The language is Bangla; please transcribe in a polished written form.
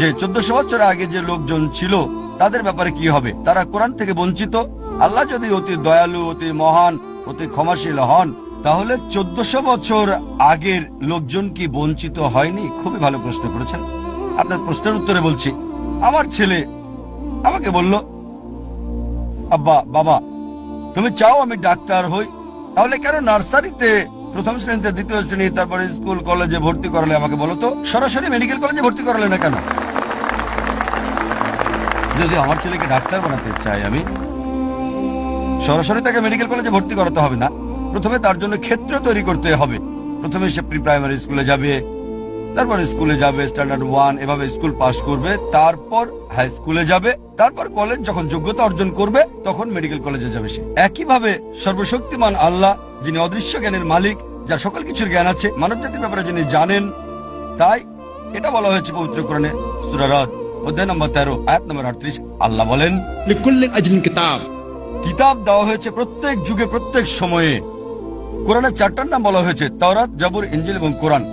যে 1400 বছর আগে যে লোকজন ছিল তাদের ব্যাপারে কি হবে? তারা কোরআন থেকে বঞ্চিত। আল্লাহ যদি অতি দয়ালু, অতি মহান, অতি ক্ষমাশীল হন, তাহলে 1400 বছর আগের লোকজন কি বঞ্চিত হয়নি? খুবই ভালো প্রশ্ন করেছেন। আপনার প্রশ্নের উত্তরে বলছি, আমার ছেলে আমাকে বলল, আব্বা, বাবা, তুমি চাও আমি ডাক্তার হই, তাহলে কেন নার্সারিতে প্রথম শ্রেণীতে, দ্বিতীয় শ্রেণী, তারপরে স্কুল কলেজে ভর্তি করালে? আমাকে বলো তো, সরাসরি মেডিকেল কলেজে ভর্তি করালে না কেন? যদি আমার ছেলেকে ডাক্তার বানাতে চাই, আমি সরাসরি তাকে মেডিকেল কলেজে ভর্তি করাতে হবে না। প্রথমে তার জন্য ক্ষেত্র তৈরি করতে হবে। প্রথমে সে প্রি প্রাইমারি স্কুলে যাবে, তারপর স্কুলে যাবে, স্ট্যান্ডার্ড 1, এভাবে স্কুল পাস করবে, তারপর হাই স্কুলে যাবে, তারপর কলেজ যখন যোগ্যতা অর্জন করবে তখন মেডিকেল কলেজে যাবে সে। একইভাবে সর্বশক্তিমান আল্লাহ, যিনি অদৃশ্য জ্ঞানের মালিক, যার সকল কিছুর জ্ঞান আছে, মানব জাতির ব্যাপারে যিনি জানেন, তাই এটা বলা হয়েছে পবিত্র কোরআনে সূরা রাদ অধ্যায় নম্বর 13 আয়াত নম্বর 38। আল্লাহ বলেন, লিকুল্লি আজলিন কিতাব, কিতাব দেওয়া হয়েছে প্রত্যেক যুগে, প্রত্যেক সময়ে। কোরআনের 4টার নাম বলা হয়েছে, তাওরাত, জাবুর, ইনজিল এবং কোরআন।